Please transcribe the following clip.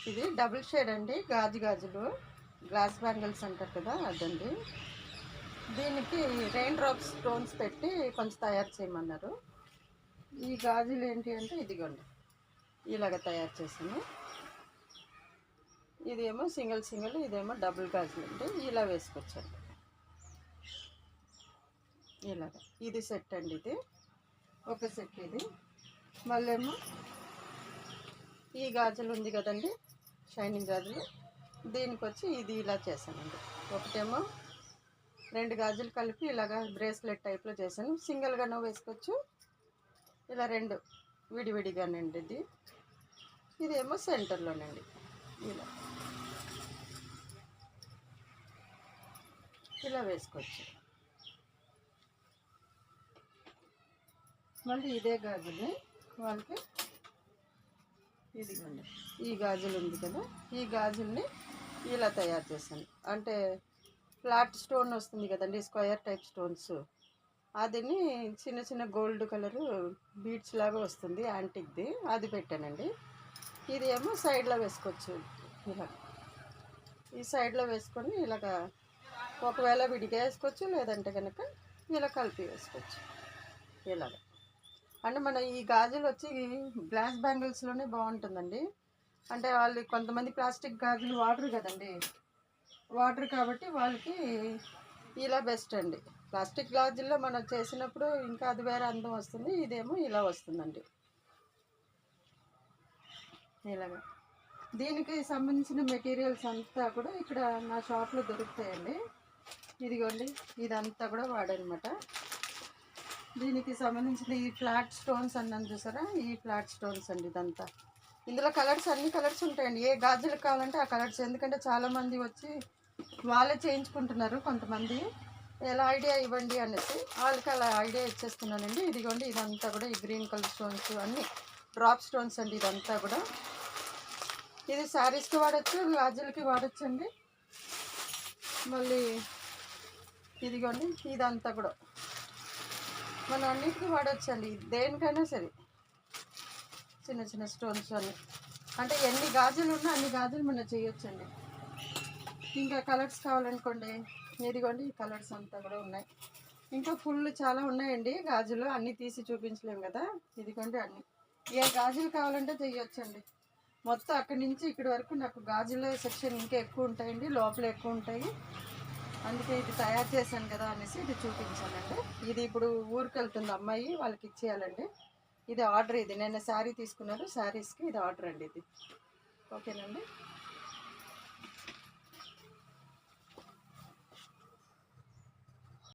ఇది double shade అండి, గాజులు గ్లాస్ బ్యాంగిల్స్ అంటారు కదా అదండి. దీనికి రెయిన్ డ్రాప్స్ స్టోన్స్ పెట్టి కొంచెం తయారు చేయమన్నారు. ఈ గాజులు ఏంటి అంటే ఇదిగోండి ఇలాగ తయారు చేసాను. ఇదేమో సింగిల్, ఇదేమో డబుల్ గాజులు అండి. ఇలా వేసుకొచ్చండి ఇలాగ. ఇది సెట్ అండి, ఇది ఒక సెట్. ఇది మళ్ళీ ఏమో ఈ గాజులు ఉంది కదండి, షైనింగ్ గాజులు, దీనికి వచ్చి ఇది ఇలా చేశానండి. ఒకటేమో 2 గాజులు కలిపి ఇలాగా బ్రేస్లెట్ టైప్లో చేశాను. సింగిల్గానో వేసుకోవచ్చు, ఇలా 2 విడివిడిగానండి. ఇదేమో సెంటర్లోనండి ఇలా వేసుకోవచ్చు. మళ్ళీ ఇదే గాజులు వాళ్ళకి ఇదిగోండి, ఈ గాజులు ఉంది కదా, ఈ గాజుల్ని ఇలా తయారు చేశాను. అంటే ఫ్లాట్ స్టోన్ వస్తుంది కదండి, స్క్వేర్ టైప్ స్టోన్స్, అదిని చిన్న చిన్న గోల్డ్ కలరు బీడ్స్ లాగా వస్తుంది యాంటిక్ది, అది పెట్టానండి. ఇది ఏమో సైడ్లో వేసుకోవచ్చు. ఇలా ఈ సైడ్లో వేసుకొని ఇలాగ ఒకవేళ విడిగా వేసుకోవచ్చు, లేదంటే కనుక ఇలా కలిపి వేసుకోవచ్చు. ఇలాగ అంటే మన ఈ గాజులు వచ్చి గ్లాస్ బ్యాంగిల్స్లోనే బాగుంటుందండి. అంటే వాళ్ళు కొంతమంది ప్లాస్టిక్ గాజులు వాటర్ కదండి, వాటర్ కాబట్టి వాళ్ళకి ఇలా బెస్ట్ అండి. ప్లాస్టిక్ గాజుల్లో మనం చేసినప్పుడు ఇంకా అది వేరే అందం వస్తుంది, ఇదేమో ఇలా వస్తుందండి ఇలాగా. దీనికి సంబంధించిన మెటీరియల్స్ అంతా కూడా ఇక్కడ నా షాప్లో దొరుకుతాయండి. ఇదిగోండి, ఇదంతా కూడా వాడనమాట. దీనికి సంబంధించిన ఈ ఫ్లాట్ స్టోన్స్ అన్నాను చూసారా, ఈ ఫ్లాట్ స్టోన్స్ అండి ఇదంతా. ఇందులో కలర్స్ అన్ని కలర్స్ ఉంటాయండి, ఏ గాజులు కావాలంటే ఆ కలర్స్. ఎందుకంటే చాలామంది వచ్చి వాళ్ళే చేయించుకుంటున్నారు, కొంతమంది ఎలా ఐడియా ఇవ్వండి అనేసి వాళ్ళకి అలా ఐడియా ఇచ్చేస్తున్నానండి. ఇదిగోండి, ఇదంతా కూడా ఈ గ్రీన్ కలర్ స్టోన్స్ అన్నీ డ్రాప్ స్టోన్స్ అండి. ఇదంతా కూడా ఇది శారీస్కి వాడచ్చు, గాజులకి వాడచ్చు అండి. మళ్ళీ ఇదిగోండి, ఇదంతా కూడా మనం అన్నిటికీ వాడచ్చు అండి, దేనికైనా సరే. చిన్న చిన్న స్టోన్స్ అన్నీ, అంటే ఎన్ని గాజులు ఉన్నా అన్ని గాజులు మనం చేయొచ్చండి. ఇంకా కలర్స్ కావాలనుకోండి, ఇదిగోండి ఈ కలర్స్ అంతా కూడా ఉన్నాయి. ఇంకా ఫుల్ చాలా ఉన్నాయండి గాజులు, అన్నీ తీసి చూపించలేము కదా. ఇదిగోండి అన్నీ, ఏ గాజులు కావాలంటే చేయొచ్చండి. మొత్తం అక్కడి నుంచి ఇక్కడి వరకు నాకు గాజుల సెక్షన్ ఇంకా ఎక్కువ ఉంటాయండి, లోపల ఎక్కువ ఉంటాయి. అందుకే ఇది తయారు చేశాను కదా అనేసి ఇది చూపించానండి. ఇది ఇప్పుడు ఊరికి వెళ్తుంది అమ్మాయి, వాళ్ళకి ఇచ్చేయాలండి. ఇది ఆర్డర్, ఇది నేను శారీ తీసుకున్నారు, శారీస్కి ఇది ఆర్డర్ అండి ఇది. ఓకేనండి.